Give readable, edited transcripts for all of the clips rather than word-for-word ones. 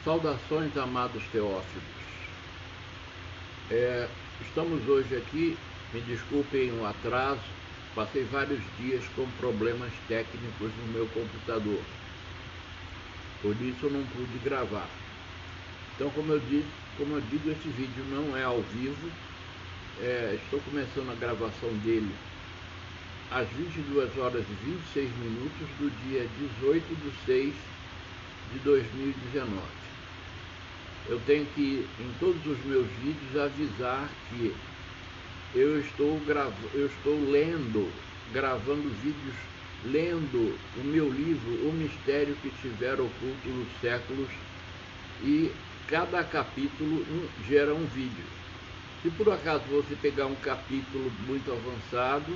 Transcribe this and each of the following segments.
Saudações, amados teófilos. Estamos hoje aqui, me desculpem o atraso, passei vários dias com problemas técnicos no meu computador, por isso eu não pude gravar. Então, como eu digo, esse vídeo não é ao vivo, estou começando a gravação dele às 22 horas e 26 minutos do dia 18/6/2019. Eu tenho que, em todos os meus vídeos, avisar que eu estou gravando vídeos, lendo o meu livro, O Mistério que Tiver Oculto nos Séculos, e cada capítulo gera um vídeo. Se por acaso você pegar um capítulo muito avançado,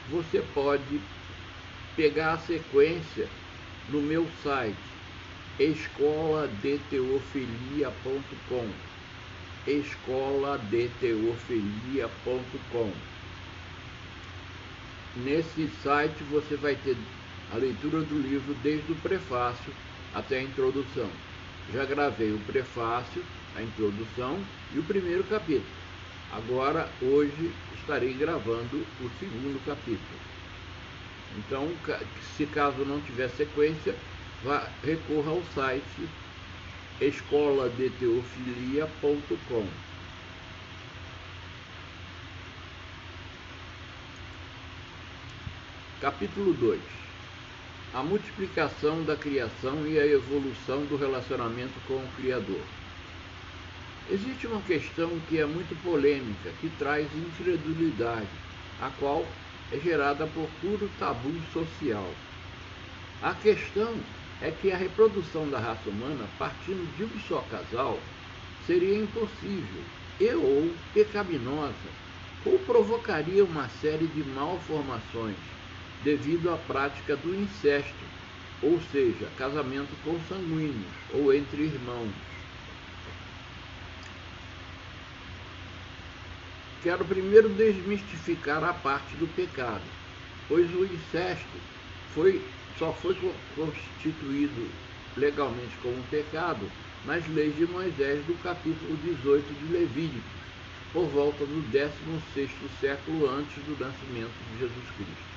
você pode pegar a sequência no meu site, escoladeteofilia.com, escoladeteofilia.com. Nesse site você vai ter a leitura do livro desde o prefácio até a introdução. Já gravei o prefácio, a introdução e o primeiro capítulo. Agora, hoje, estarei gravando o segundo capítulo. Então, se caso não tiver sequência, recorra ao site escoladeteofilia.com. Capítulo 2. A multiplicação da criação e a evolução do relacionamento com o Criador. Existe uma questão que é muito polêmica, que traz incredulidade, a qual é gerada por puro tabu social. A questão é que a reprodução da raça humana, partindo de um só casal, seria impossível ou pecaminosa, ou provocaria uma série de malformações devido à prática do incesto, ou seja, casamento consanguíneos ou entre irmãos. Quero primeiro desmistificar a parte do pecado, pois o incesto só foi constituído legalmente como pecado nas leis de Moisés do capítulo 18 de Levíticos, por volta do 16º século antes do nascimento de Jesus Cristo.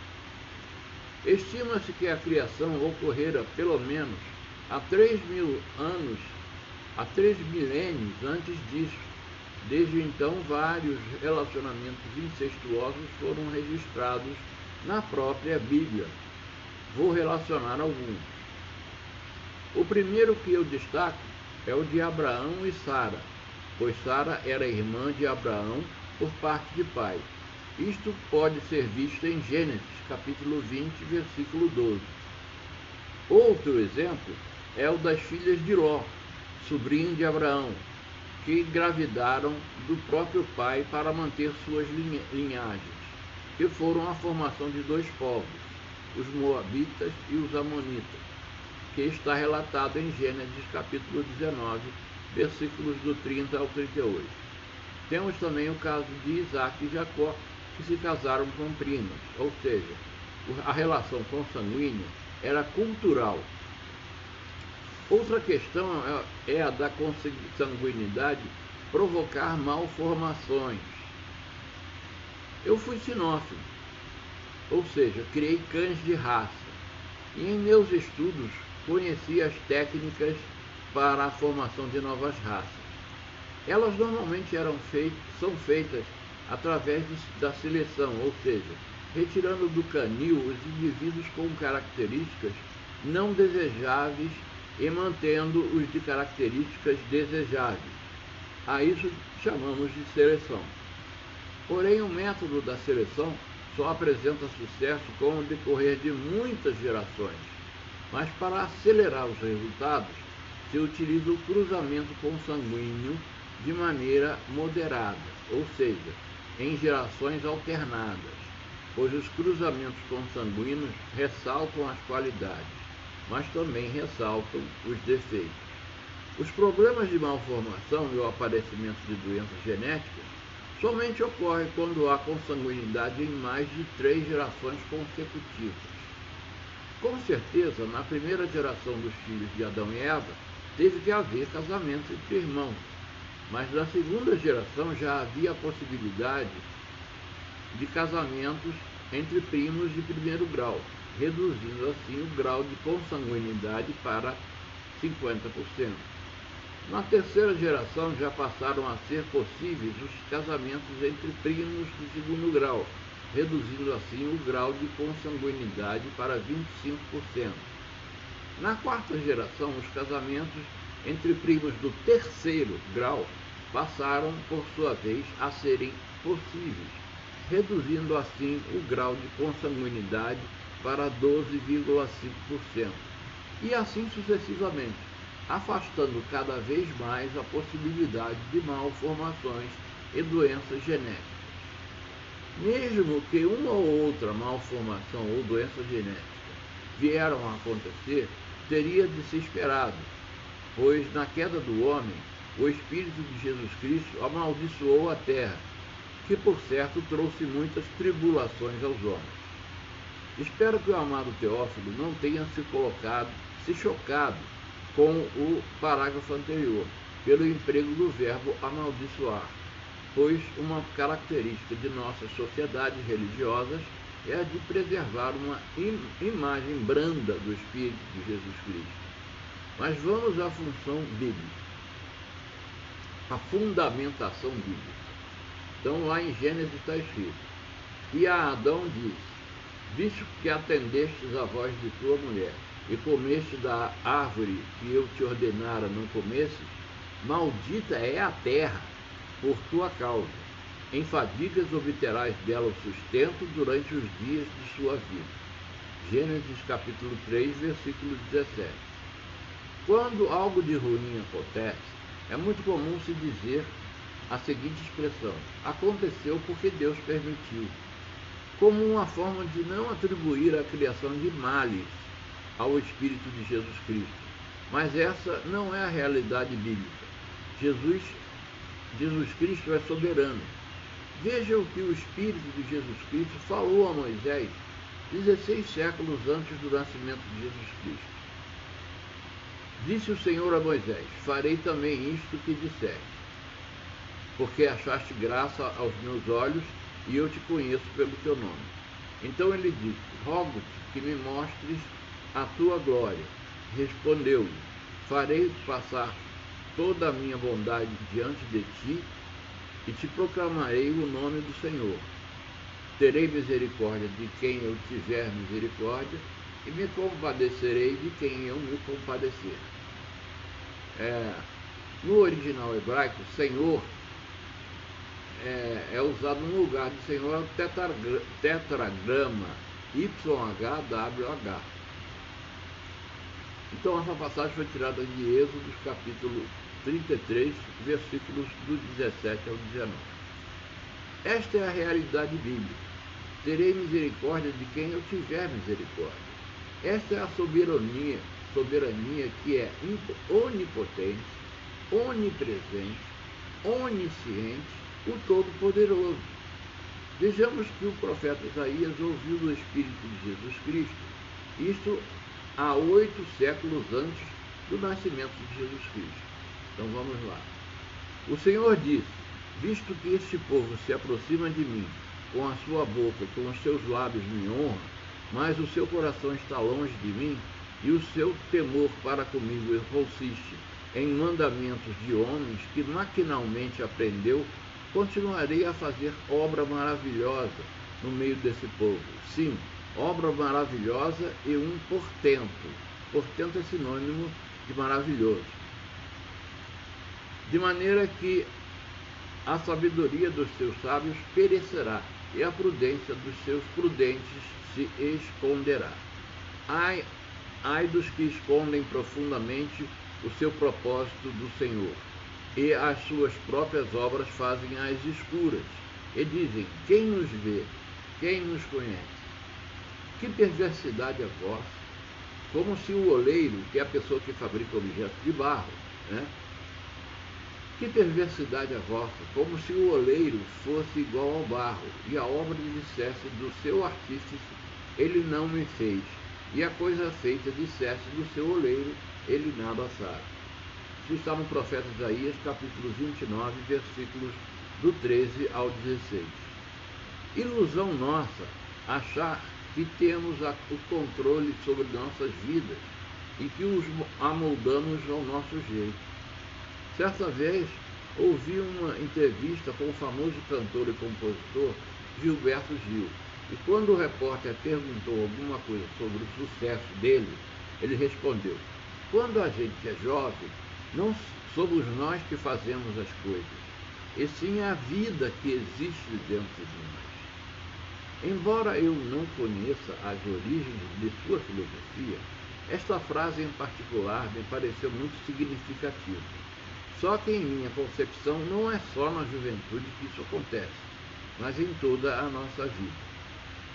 Estima-se que a criação ocorrera pelo menos há 3 milênios antes disso. Desde então, vários relacionamentos incestuosos foram registrados na própria Bíblia. Vou relacionar alguns. O primeiro que eu destaco é o de Abraão e Sara, pois Sara era irmã de Abraão por parte de pai. Isto pode ser visto em Gênesis, capítulo 20, versículo 12. Outro exemplo é o das filhas de Ló, sobrinho de Abraão, que engravidaram do próprio pai para manter suas linhagens, que foram a formação de dois povos, os Moabitas e os Amonitas, que está relatado em Gênesis capítulo 19, versículos do 30 ao 38. Temos também o caso de Isaac e Jacó, que se casaram com primas, ou seja, a relação consanguínea era cultural. Outra questão é a da consanguinidade provocar malformações. Eu fui sinófilo, ou seja, criei cães de raça, e em meus estudos conheci as técnicas para a formação de novas raças. Elas normalmente são feitas através da seleção, ou seja, retirando do canil os indivíduos com características não desejáveis e mantendo os de características desejáveis. A isso chamamos de seleção. Porém, o método da seleção só apresenta sucesso com o decorrer de muitas gerações, mas para acelerar os resultados, se utiliza o cruzamento consanguíneo de maneira moderada, ou seja, em gerações alternadas, pois os cruzamentos consanguíneos ressaltam as qualidades, mas também ressaltam os defeitos. Os problemas de malformação e o aparecimento de doenças genéticas somente ocorrem quando há consanguinidade em mais de 3 gerações consecutivas. Com certeza, na primeira geração dos filhos de Adão e Eva, teve que haver casamento entre irmãos. Mas na segunda geração já havia a possibilidade de casamentos entre primos de primeiro grau, reduzindo assim o grau de consanguinidade para 50%. Na terceira geração já passaram a ser possíveis os casamentos entre primos de segundo grau, reduzindo assim o grau de consanguinidade para 25%. Na quarta geração, os casamentos entre primos do terceiro grau passaram, por sua vez, a serem possíveis, reduzindo assim o grau de consanguinidade para 12,5%, e assim sucessivamente, afastando cada vez mais a possibilidade de malformações e doenças genéticas. Mesmo que uma ou outra malformação ou doença genética vieram a acontecer, teria de ser esperado, pois na queda do homem, o Espírito de Jesus Cristo amaldiçoou a terra, que por certo trouxe muitas tribulações aos homens. Espero que o amado Teófilo não tenha se chocado com o parágrafo anterior, pelo emprego do verbo amaldiçoar, pois uma característica de nossas sociedades religiosas é a de preservar uma imagem branda do Espírito de Jesus Cristo. Mas vamos à função bíblica, a fundamentação bíblica. Então lá em Gênesis está escrito: e a Adão disse: visto que atendestes a voz de tua mulher, e comeste da árvore que eu te ordenara não comesses, maldita é a terra por tua causa. Em fadigas obterás dela o sustento durante os dias de sua vida. Gênesis capítulo 3, versículo 17. Quando algo de ruim acontece, é muito comum se dizer a seguinte expressão: aconteceu porque Deus permitiu, como uma forma de não atribuir a criação de males ao Espírito de Jesus Cristo. Mas essa não é a realidade bíblica. Jesus Cristo é soberano. Veja o que o Espírito de Jesus Cristo falou a Moisés 16 séculos antes do nascimento de Jesus Cristo. Disse o Senhor a Moisés: farei também isto que disseste, porque achaste graça aos meus olhos, e eu te conheço pelo teu nome. Então ele disse: rogo-te que me mostres a tua glória. Respondeu-lhe: farei passar toda a minha bondade diante de ti, e te proclamarei o nome do Senhor. Terei misericórdia de quem eu tiver misericórdia, e me compadecerei de quem eu me compadecer. No original hebraico, Senhor é usado no lugar de Senhor tetragrama YHWH. Então essa passagem foi tirada de Êxodo, capítulo 33, versículos do 17 ao 19. Esta é a realidade bíblica. Terei misericórdia de quem eu tiver misericórdia. Esta é a soberania que é onipotente, onipresente, onisciente, o Todo-Poderoso. Vejamos que o profeta Isaías ouviu do Espírito de Jesus Cristo, isto há 8 séculos antes do nascimento de Jesus Cristo. Então vamos lá. O Senhor disse: visto que este povo se aproxima de mim, com a sua boca, com os seus lábios me honra, mas o seu coração está longe de mim, e o seu temor para comigo consiste em mandamentos de homens que maquinalmente aprendeu, continuarei a fazer obra maravilhosa no meio desse povo. Sim, obra maravilhosa e um portento. Portento é sinônimo de maravilhoso. De maneira que a sabedoria dos seus sábios perecerá, e a prudência dos seus prudentes se esconderá. Ai dos que escondem profundamente o seu propósito do Senhor, e as suas próprias obras fazem às escuras, e dizem: quem nos vê? Quem nos conhece? Que perversidade a vossa! Como se o oleiro, que é a pessoa que fabrica objetos de barro, né? Que perversidade a vossa! Como se o oleiro fosse igual ao barro, e a obra dissesse do seu artífice: ele não me fez, e a coisa feita dissesse do seu oleiro: ele nada sabe. Isso está no profeta Isaías, capítulo 29, versículos do 13 ao 16. Ilusão nossa achar que temos o controle sobre nossas vidas e que os amoldamos ao nosso jeito. Certa vez, ouvi uma entrevista com o famoso cantor e compositor Gilberto Gil, e quando o repórter perguntou alguma coisa sobre o sucesso dele, ele respondeu: quando a gente é jovem, não somos nós que fazemos as coisas, e sim a vida que existe dentro de nós. Embora eu não conheça as origens de sua filosofia, esta frase em particular me pareceu muito significativa. Só que em minha concepção não é só na juventude que isso acontece, mas em toda a nossa vida.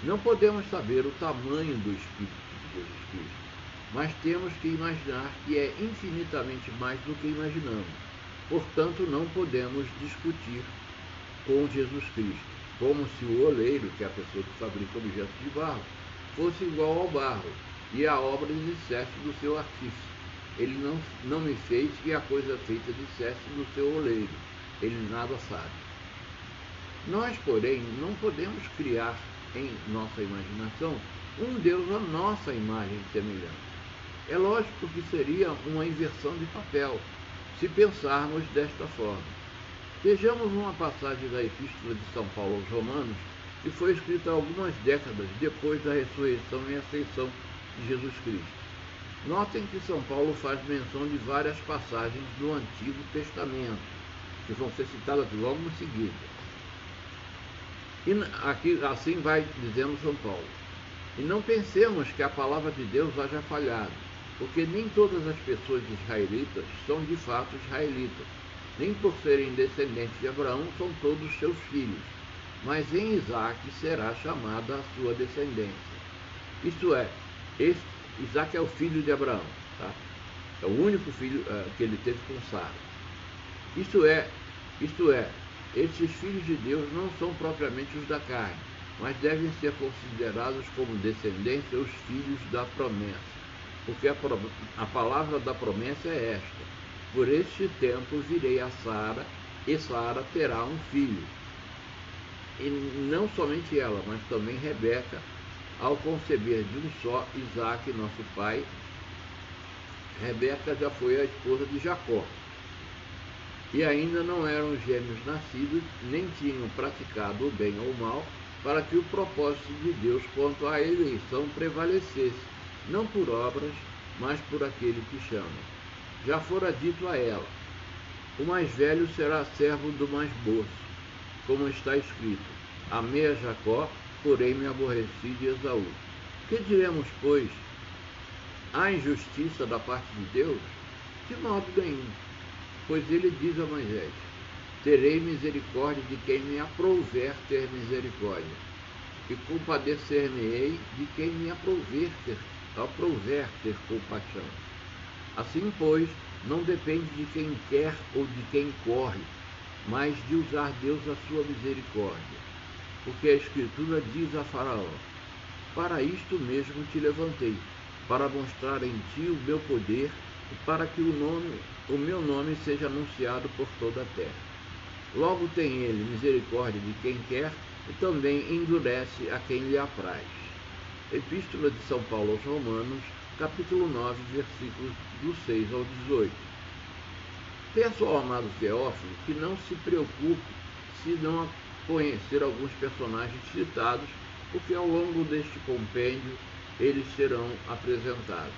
Não podemos saber o tamanho do Espírito de Jesus Cristo, mas temos que imaginar que é infinitamente mais do que imaginamos. Portanto, não podemos discutir com Jesus Cristo, como se o oleiro, que é a pessoa que fabrica objetos de barro, fosse igual ao barro, e a obra dissesse do seu artífice: ele não me fez, e a coisa feita dissesse do seu oleiro: ele nada sabe. Nós, porém, não podemos criar em nossa imaginação um Deus à nossa imagem e semelhança. É lógico que seria uma inversão de papel, se pensarmos desta forma. Vejamos uma passagem da Epístola de São Paulo aos Romanos, que foi escrita algumas décadas depois da ressurreição e ascensão de Jesus Cristo. Notem que São Paulo faz menção de várias passagens do Antigo Testamento, que vão ser citadas logo em seguida. E aqui, assim vai dizendo São Paulo: e não pensemos que a palavra de Deus haja falhado, porque nem todas as pessoas israelitas são de fato israelitas, nem por serem descendentes de Abraão são todos seus filhos, mas em Isaque será chamada a sua descendência. Isto é, Isaque é o filho de Abraão, tá? É o único filho que ele teve com Sara. Isto é, esses filhos de Deus não são propriamente os da carne, mas devem ser considerados como descendência os filhos da promessa, porque a palavra da promessa é esta: por este tempo virei a Sara, e Sara terá um filho. E não somente ela, mas também Rebeca, ao conceber de um só Isaque, nosso pai. Rebeca já foi a esposa de Jacó, e ainda não eram gêmeos nascidos, nem tinham praticado o bem ou o mal, para que o propósito de Deus quanto à eleição prevalecesse, não por obras, mas por aquele que chama. Já fora dito a ela: o mais velho será servo do mais moço, como está escrito: amei a Jacó, porém me aborreci de Esaú. Que diremos, pois? Há injustiça da parte de Deus? De modo nenhum, pois ele diz a Moisés: terei misericórdia de quem me aprouver ter misericórdia, e compadecer-me-ei de quem me aprouver ter compaixão. Assim, pois, não depende de quem quer ou de quem corre, mas de usar Deus a sua misericórdia. Porque a Escritura diz a Faraó: para isto mesmo te levantei, para mostrar em ti o meu poder e para que o meu nome seja anunciado por toda a terra. Logo tem ele misericórdia de quem quer e também endurece a quem lhe apraz. Epístola de São Paulo aos Romanos, capítulo 9, versículos do 6 ao 18. Peço ao amado Teófilo que não se preocupe se não conhecer alguns personagens citados, porque ao longo deste compêndio eles serão apresentados.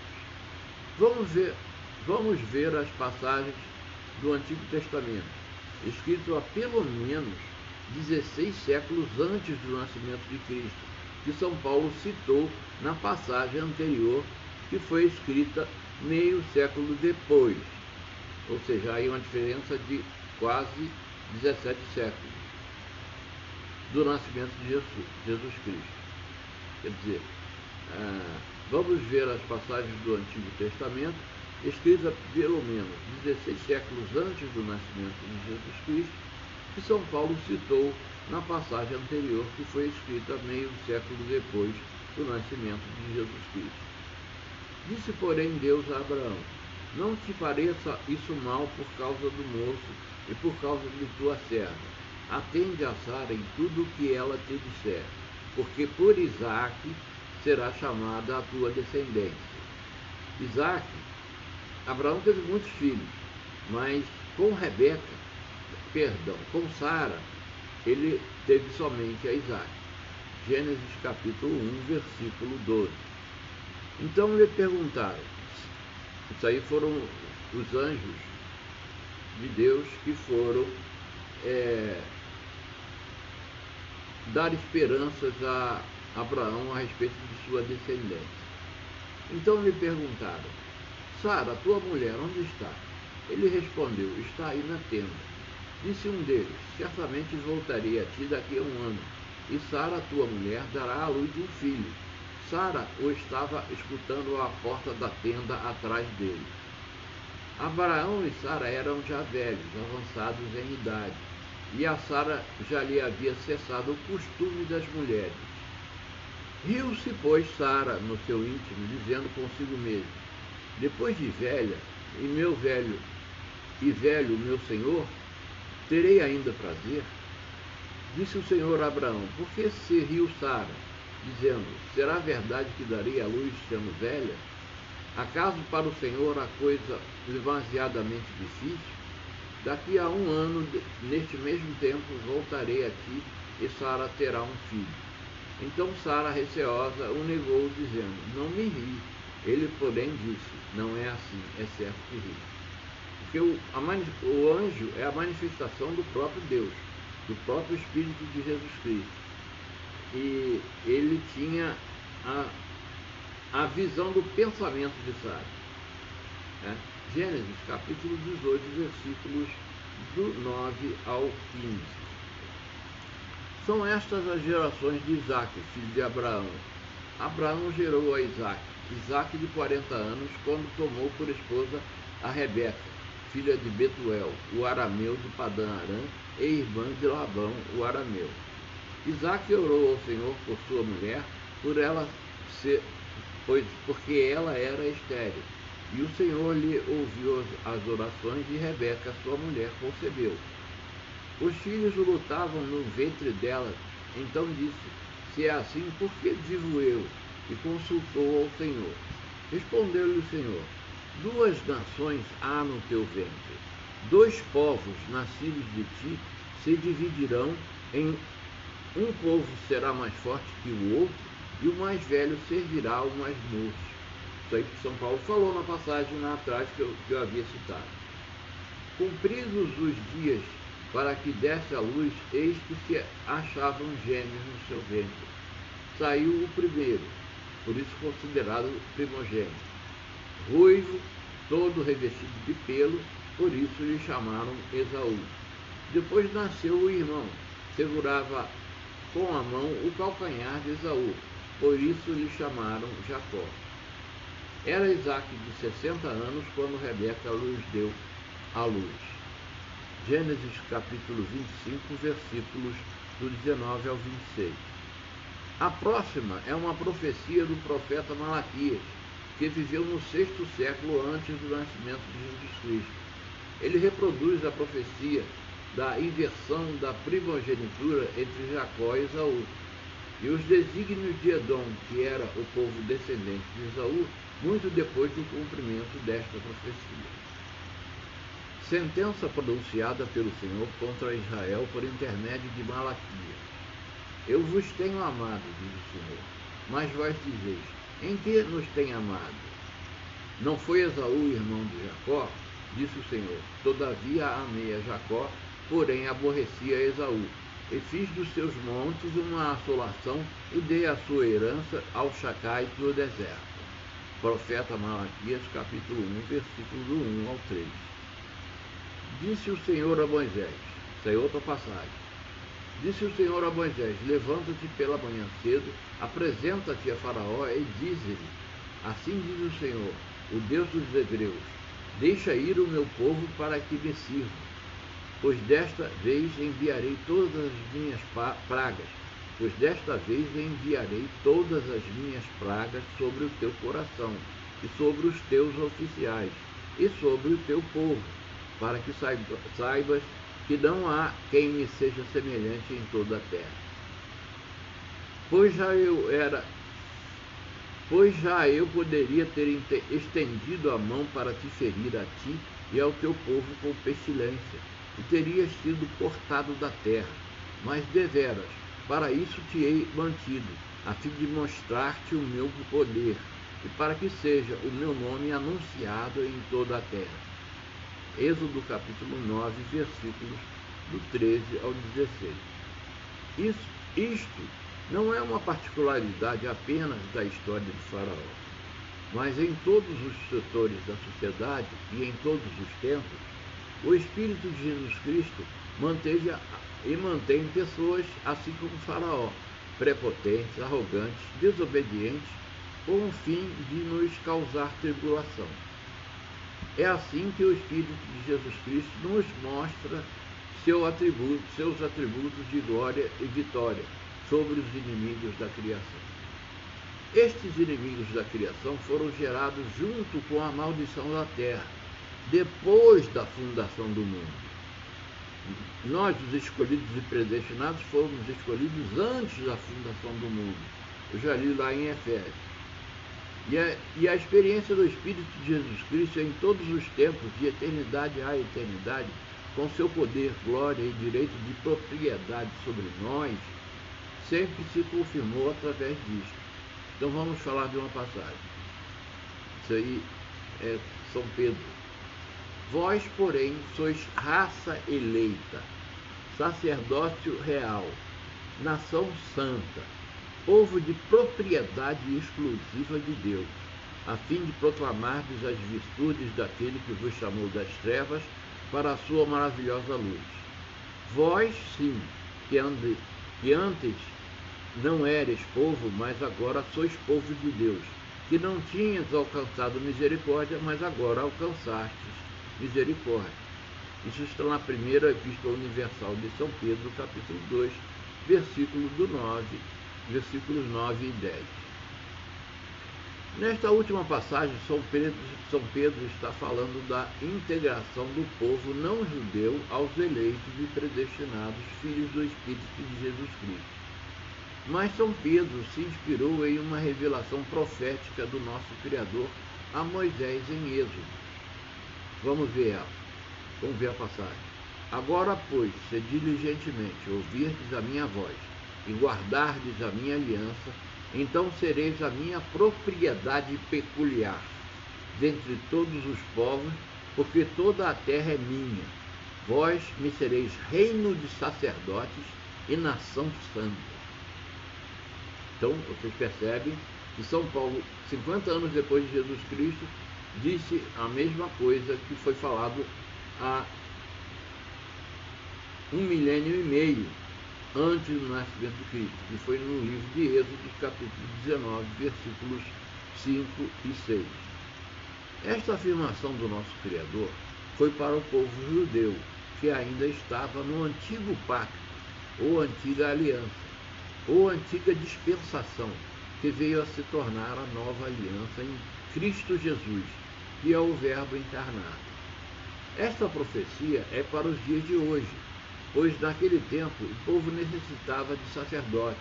Vamos ver as passagens do Antigo Testamento, escrito há pelo menos 16 séculos antes do nascimento de Cristo, que São Paulo citou na passagem anterior, que foi escrita meio século depois, ou seja, aí uma diferença de quase 17 séculos do nascimento de Jesus Cristo. Quer dizer, vamos ver as passagens do Antigo Testamento, escritas pelo menos 16 séculos antes do nascimento de Jesus Cristo, que São Paulo citou na passagem anterior, que foi escrita meio século depois do nascimento de Jesus Cristo. Disse, porém, Deus a Abraão: não te pareça isso mal por causa do moço e por causa de tua serva. Atende a Sara em tudo o que ela te disser, porque por Isaque será chamada a tua descendência. Abraão teve muitos filhos, mas com Sara, ele teve somente a Isaque. Gênesis capítulo 1, versículo 12. Então lhe perguntaram, isso aí foram os anjos de Deus que foram dar esperanças a Abraão a respeito de sua descendência. Então lhe perguntaram, Sara, tua mulher, onde está? Ele respondeu, está aí na tenda. Disse um deles, certamente voltarei a ti daqui a um ano, e Sara, tua mulher, dará à luz um filho. Sara o estava escutando à porta da tenda atrás dele. Abraão e Sara eram já velhos, avançados em idade, e a Sara já lhe havia cessado o costume das mulheres. Riu-se, pois, Sara no seu íntimo, dizendo consigo mesmo, depois de velha, e velho meu senhor, terei ainda prazer? Disse o Senhor a Abraão, por que se riu Sara, dizendo, será verdade que darei à luz sendo velha? Acaso para o Senhor a coisa demasiadamente difícil? Daqui a um ano, neste mesmo tempo, voltarei a ti, e Sara terá um filho. Então Sara, receosa, o negou, dizendo, não me ri. Ele, porém, disse, não é assim, é certo que ri. Porque o anjo é a manifestação do próprio Deus, do próprio Espírito de Jesus Cristo. E ele tinha a visão do pensamento de Sara. Gênesis, capítulo 18, versículos do 9 ao 15. São estas as gerações de Isaque, filho de Abraão. Abraão gerou a Isaque de 40 anos, quando tomou por esposa a Rebeca, filha de Betuel, o arameu de Padã Arã, e irmã de Labão, o arameu. Isaque orou ao Senhor por sua mulher, porque ela era estéril. E o Senhor lhe ouviu as orações e Rebeca, sua mulher, concebeu. Os filhos lutavam no ventre dela. Então disse, se é assim, por que vivo eu? E consultou ao Senhor. Respondeu-lhe o Senhor, 2 nações há no teu ventre. 2 povos nascidos de ti se dividirão em um povo será mais forte que o outro, e o mais velho servirá ao mais moço. Isso aí que São Paulo falou na passagem lá atrás que eu havia citado. Cumpridos os dias para que desse à luz, eis que se achavam gêmeos no seu ventre. Saiu o primeiro, por isso considerado primogênito, ruivo, todo revestido de pelo, por isso lhe chamaram Esaú. Depois nasceu o irmão, segurava com a mão o calcanhar de Esaú, por isso lhe chamaram Jacó. Era Isaque de 60 anos quando Rebeca lhes deu à luz. Gênesis capítulo 25, versículos do 19 ao 26. A próxima é uma profecia do profeta Malaquias, que viveu no 6º século antes do nascimento de Jesus Cristo. Ele reproduz a profecia da inversão da primogenitura entre Jacó e Esaú, e os desígnios de Edom, que era o povo descendente de Esaú, muito depois do cumprimento desta profecia. Sentença pronunciada pelo Senhor contra Israel por intermédio de Malaquias. Eu vos tenho amado, diz o Senhor, mas vós dizeis, em que nos tem amado? Não foi Esaú irmão de Jacó? Disse o Senhor, todavia amei a Jacó, porém aborreci a Esaú, e fiz dos seus montes uma assolação e dei a sua herança aos chacais do deserto. Profeta Malaquias, capítulo 1, versículo do 1 ao 3. Disse o Senhor a Moisés, essa é outra passagem. Disse o Senhor a Moisés, levanta-te pela manhã cedo, apresenta-te a Faraó e dize-lhe, assim diz o Senhor, o Deus dos hebreus, deixa ir o meu povo para que me sirva, pois desta vez enviarei todas as minhas pragas, sobre o teu coração e sobre os teus oficiais, e sobre o teu povo, para que saibas que não há quem me seja semelhante em toda a terra. Pois já eu poderia ter estendido a mão para te ferir a ti e ao teu povo com pestilência, e terias sido cortado da terra. Mas deveras, para isso te hei mantido, a fim de mostrar-te o meu poder, e para que seja o meu nome anunciado em toda a terra. Êxodo capítulo 9, versículos do 13 ao 16. Isto não é uma particularidade apenas da história de Faraó, mas em todos os setores da sociedade e em todos os tempos, o Espírito de Jesus Cristo manteve e mantém pessoas assim como Faraó, prepotentes, arrogantes, desobedientes, com o fim de nos causar tribulação. É assim que o Espírito de Jesus Cristo nos mostra seus atributos de glória e vitória sobre os inimigos da criação. Estes inimigos da criação foram gerados junto com a maldição da terra, depois da fundação do mundo. Nós, os escolhidos e predestinados, fomos escolhidos antes da fundação do mundo. Eu já li lá em Efésios. E a experiência do Espírito de Jesus Cristo em todos os tempos, de eternidade a eternidade, com seu poder, glória e direito de propriedade sobre nós, sempre se confirmou através disto. Então vamos falar de uma passagem. Isso aí é São Pedro. Vós, porém, sois raça eleita, sacerdócio real, nação santa, povo de propriedade exclusiva de Deus, a fim de proclamardes as virtudes daquele que vos chamou das trevas para a sua maravilhosa luz. Vós, sim, que antes não eres povo, mas agora sois povo de Deus, que não tinhas alcançado misericórdia, mas agora alcançastes misericórdia. Isso está na primeira Epístola Universal de São Pedro, capítulo 2, versículos 9 e 10. Nesta última passagem, São Pedro está falando da integração do povo não judeu aos eleitos e predestinados filhos do Espírito de Jesus Cristo. Mas São Pedro se inspirou em uma revelação profética do nosso Criador a Moisés em Êxodo. Vamos ver a passagem. Agora, pois, se diligentemente ouvirdes a minha voz e guardardes a minha aliança, então sereis a minha propriedade peculiar dentre todos os povos, porque toda a terra é minha. Vós me sereis reino de sacerdotes e nação santa. Então, vocês percebem que São Paulo, 50 anos depois de Jesus Cristo, disse a mesma coisa que foi falado há 1,5 milênio antes do nascimento de Cristo, que foi no livro de Êxodo, capítulo 19, versículos 5 e 6. Esta afirmação do nosso Criador foi para o povo judeu, que ainda estava no antigo pacto, ou antiga aliança, ou antiga dispensação, que veio a se tornar a nova aliança em Cristo Jesus, que é o Verbo encarnado. Esta profecia é para os dias de hoje, pois naquele tempo o povo necessitava de sacerdotes,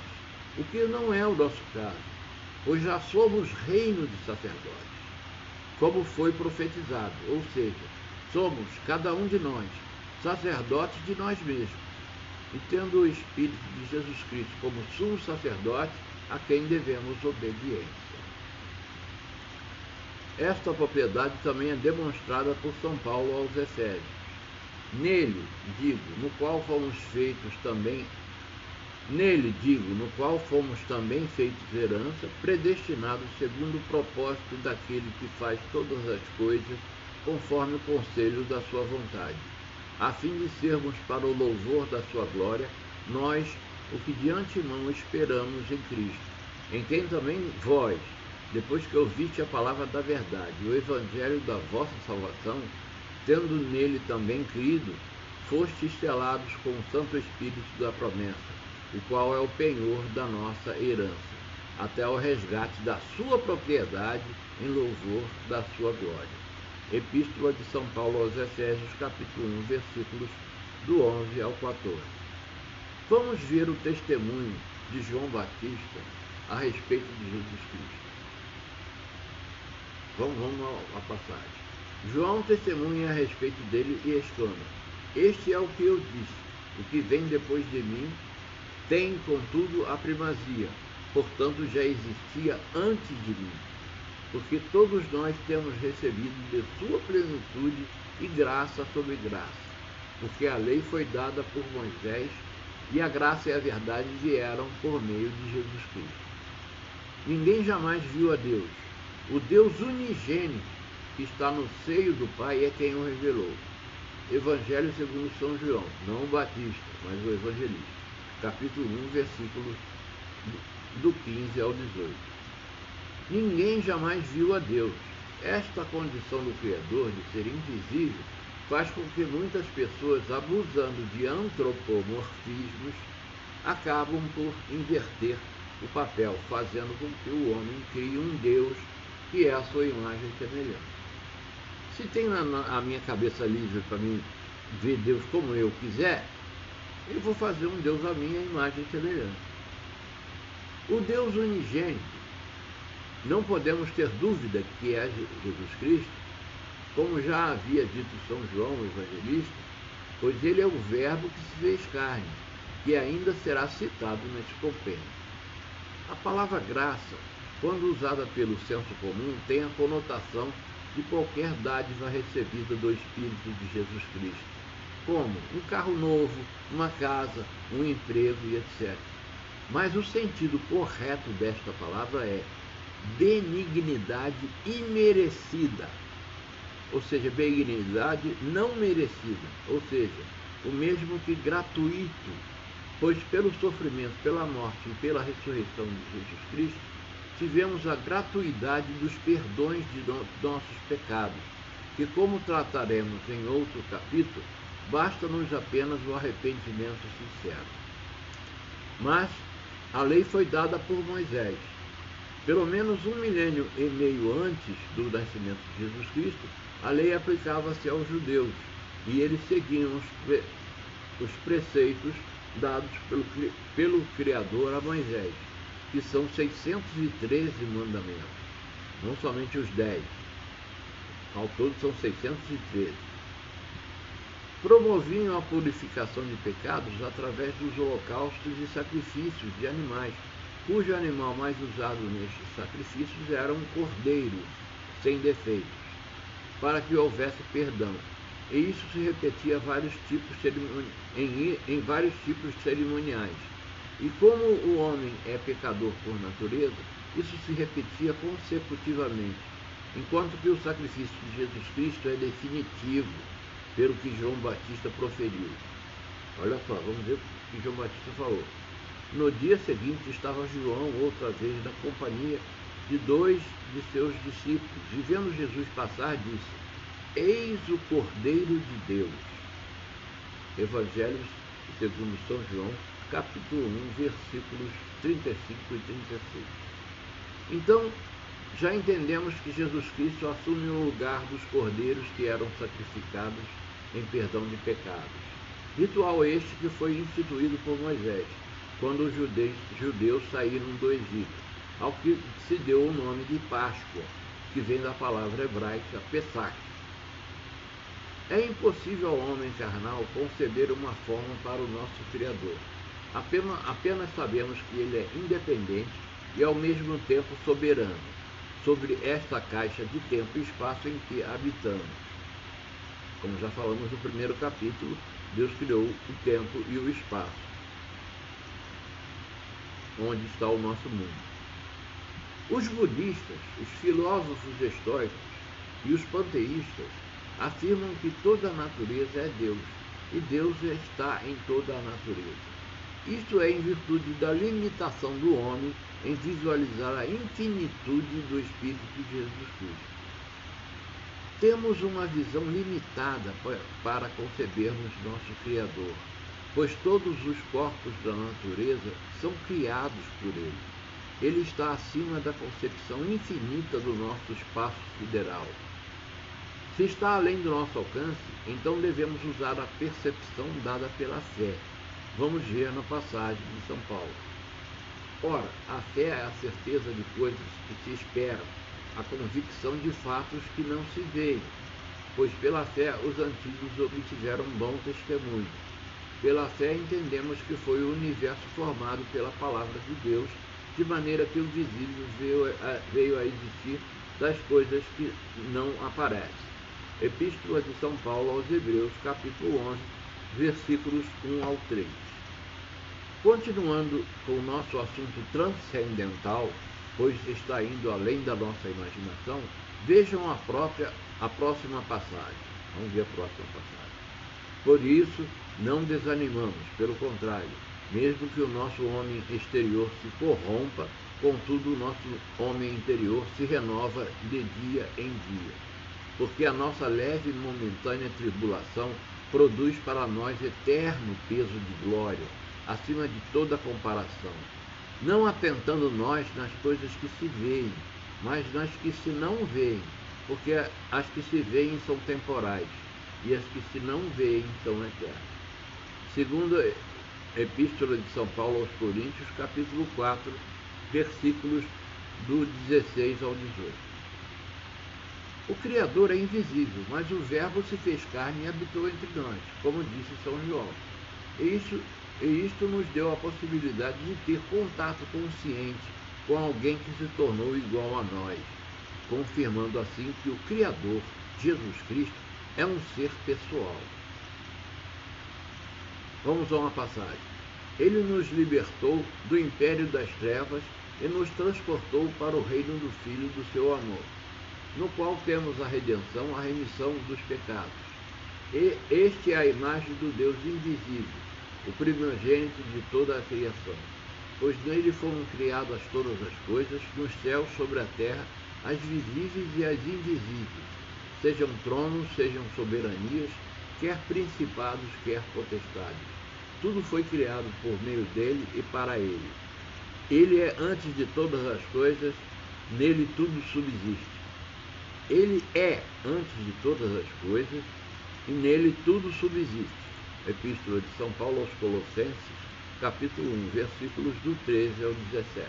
o que não é o nosso caso, pois já somos reino de sacerdotes, como foi profetizado, ou seja, somos, cada um de nós, sacerdotes de nós mesmos, e tendo o Espírito de Jesus Cristo como sumo sacerdote, a quem devemos obediência. Esta propriedade também é demonstrada por São Paulo aos Efésios. Nele, digo, no qual fomos também feitos herança, predestinados segundo o propósito daquele que faz todas as coisas conforme o conselho da sua vontade, a fim de sermos para o louvor da sua glória, nós, o que de antemão esperamos em Cristo, em quem também vós, depois que ouviste a palavra da verdade, o evangelho da vossa salvação, tendo nele também crido, fostes selados com o Santo Espírito da promessa, o qual é o penhor da nossa herança, até o resgate da sua propriedade em louvor da sua glória. Epístola de São Paulo aos Efésios, capítulo 1, versículos do 11 ao 14. Vamos ver o testemunho de João Batista a respeito de Jesus Cristo. Vamos à passagem. João testemunha a respeito dele e exclama: Este é o que eu disse, o que vem depois de mim tem, contudo, a primazia, portanto já existia antes de mim. Porque todos nós temos recebido de sua plenitude e graça sobre graça. Porque a lei foi dada por Moisés e a graça e a verdade vieram por meio de Jesus Cristo. Ninguém jamais viu a Deus. O Deus unigênito que está no seio do Pai é quem o revelou. Evangelho segundo São João, não o Batista, mas o evangelista. Capítulo 1, versículos do 15 ao 18. Ninguém jamais viu a Deus. Esta condição do Criador de ser invisível faz com que muitas pessoas, abusando de antropomorfismos, acabam por inverter o papel, fazendo com que o homem crie um Deus que é a sua imagem e semelhança. Se tem a minha cabeça livre para mim ver Deus como eu quiser, eu vou fazer um Deus à minha imagem e semelhança. O Deus unigênito, não podemos ter dúvida que é Jesus Cristo, como já havia dito São João, o evangelista, pois ele é o Verbo que se fez carne, que ainda será citado neste compêndio. A palavra graça, quando usada pelo senso comum, tem a conotação de qualquer dádiva recebida do Espírito de Jesus Cristo, como um carro novo, uma casa, um emprego e etc. Mas o sentido correto desta palavra é benignidade imerecida, ou seja, benignidade não merecida, ou seja, o mesmo que gratuito, pois pelo sofrimento, pela morte e pela ressurreição de Jesus Cristo, tivemos a gratuidade dos perdões de nossos pecados, que, como trataremos em outro capítulo, basta-nos apenas o arrependimento sincero. Mas a lei foi dada por Moisés. Pelo menos 1,5 milênio antes do nascimento de Jesus Cristo, a lei aplicava-se aos judeus, e eles seguiam os preceitos dados pelo Criador a Moisés, que são 613 mandamentos, não somente os 10. Ao todo são 613. Promoviam a purificação de pecados através dos holocaustos e sacrifícios de animais, cujo animal mais usado nestes sacrifícios era um cordeiro sem defeitos, para que houvesse perdão. E isso se repetia em vários tipos cerimoniais. E como o homem é pecador por natureza, isso se repetia consecutivamente, enquanto que o sacrifício de Jesus Cristo é definitivo, pelo que João Batista proferiu. Olha só, vamos ver o que João Batista falou. No dia seguinte estava João outra vez na companhia de 2 de seus discípulos, e vendo Jesus passar, disse: Eis o Cordeiro de Deus. Evangelho segundo São João, capítulo 1, versículos 35 e 36. Então, já entendemos que Jesus Cristo assume o lugar dos cordeiros que eram sacrificados em perdão de pecados. Ritual este que foi instituído por Moisés, quando os judeus saíram do Egito, ao que se deu o nome de Páscoa, que vem da palavra hebraica Pesach. É impossível ao homem carnal conceber uma forma para o nosso Criador. Apenas sabemos que ele é independente e ao mesmo tempo soberano sobre esta caixa de tempo e espaço em que habitamos. Como já falamos no primeiro capítulo, Deus criou o tempo e o espaço, onde está o nosso mundo. Os budistas, os filósofos estoicos e os panteístas afirmam que toda a natureza é Deus, e Deus está em toda a natureza. Isto é em virtude da limitação do homem em visualizar a infinitude do Espírito de Jesus Cristo. Temos uma visão limitada para concebermos nosso Criador, pois todos os corpos da natureza são criados por Ele. Ele está acima da concepção infinita do nosso espaço sideral. Se está além do nosso alcance, então devemos usar a percepção dada pela fé. Vamos ver na passagem de São Paulo. Ora, a fé é a certeza de coisas que se esperam, a convicção de fatos que não se veem, pois pela fé os antigos obtiveram bom testemunho. Pela fé entendemos que foi o universo formado pela palavra de Deus, de maneira que o visível veio a existir das coisas que não aparecem. Epístola de São Paulo aos Hebreus, capítulo 11, versículos 1 ao 3. Continuando com o nosso assunto transcendental, pois está indo além da nossa imaginação, vejam a próxima passagem. Vamos ver a próxima passagem. Por isso, não desanimamos, pelo contrário, mesmo que o nosso homem exterior se corrompa, contudo o nosso homem interior se renova de dia em dia. Porque a nossa leve e momentânea tribulação produz para nós eterno peso de glória, acima de toda comparação, não atentando nós nas coisas que se veem, mas nas que se não veem, porque as que se veem são temporais, e as que se não veem são eternas. Segundo Epístola de São Paulo aos Coríntios, capítulo 4, versículos do 16 ao 18. O Criador é invisível, mas o Verbo se fez carne e habitou entre nós, como disse São João. E isto nos deu a possibilidade de ter contato consciente com alguém que se tornou igual a nós, confirmando assim que o Criador, Jesus Cristo, é um ser pessoal. Vamos a uma passagem. Ele nos libertou do império das trevas e nos transportou para o reino do Filho do seu amor, no qual temos a redenção, a remissão dos pecados. E este é a imagem do Deus invisível, o primogênito de toda a criação, pois nele foram criadas todas as coisas, nos céus, sobre a terra, as visíveis e as invisíveis, sejam tronos, sejam soberanias, quer principados, quer potestades. Tudo foi criado por meio dele e para ele. Ele é antes de todas as coisas, nele tudo subsiste. Ele é antes de todas as coisas e nele tudo subsiste. Epístola de São Paulo aos Colossenses, capítulo 1, versículos do 13 ao 17.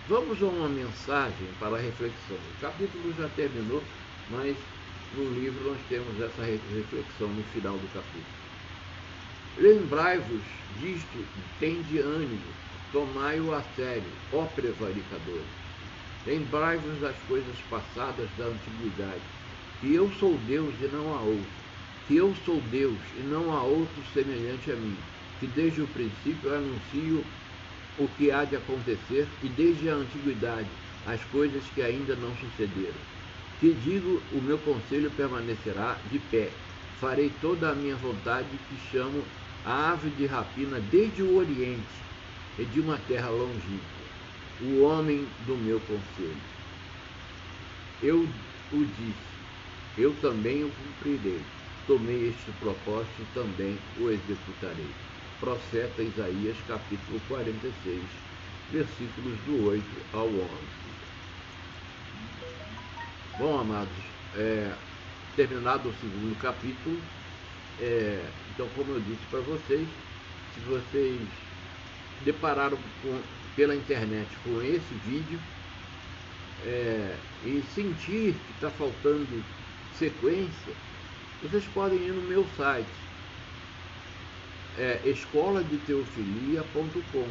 Vamos a uma mensagem para a reflexão. O capítulo já terminou, mas no livro nós temos essa reflexão no final do capítulo. Lembrai-vos disto, tende ânimo, tomai-o a sério, ó prevaricadores. Lembrai-vos das coisas passadas da antiguidade, que eu sou Deus e não há outro, que eu sou Deus e não há outro semelhante a mim, que desde o princípio anuncio o que há de acontecer e desde a antiguidade as coisas que ainda não sucederam. Que digo, o meu conselho permanecerá de pé, farei toda a minha vontade que chamo a ave de rapina desde o Oriente e de uma terra longínqua, o homem do meu conselho. Eu o disse, eu também o cumprirei. Tomei este propósito e também o executarei. Profeta Isaías, capítulo 46, versículos do 8 ao 11. Bom, amados, terminado o segundo capítulo, então, como eu disse para vocês, se vocês depararam pela internet com esse vídeo e sentir que está faltando sequência, vocês podem ir no meu site, escoladeteofilia.com,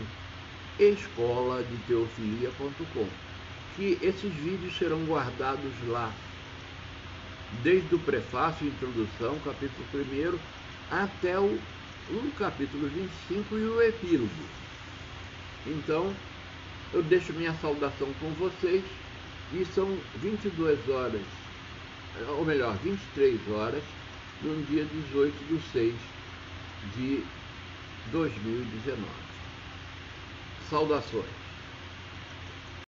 escoladeteofilia.com, que esses vídeos serão guardados lá, desde o prefácio, introdução, capítulo 1, até o capítulo 25 e o epílogo. Então, eu deixo minha saudação com vocês, e são 22 horas, ou melhor, 23 horas, no dia 18/6 de 2019. Saudações.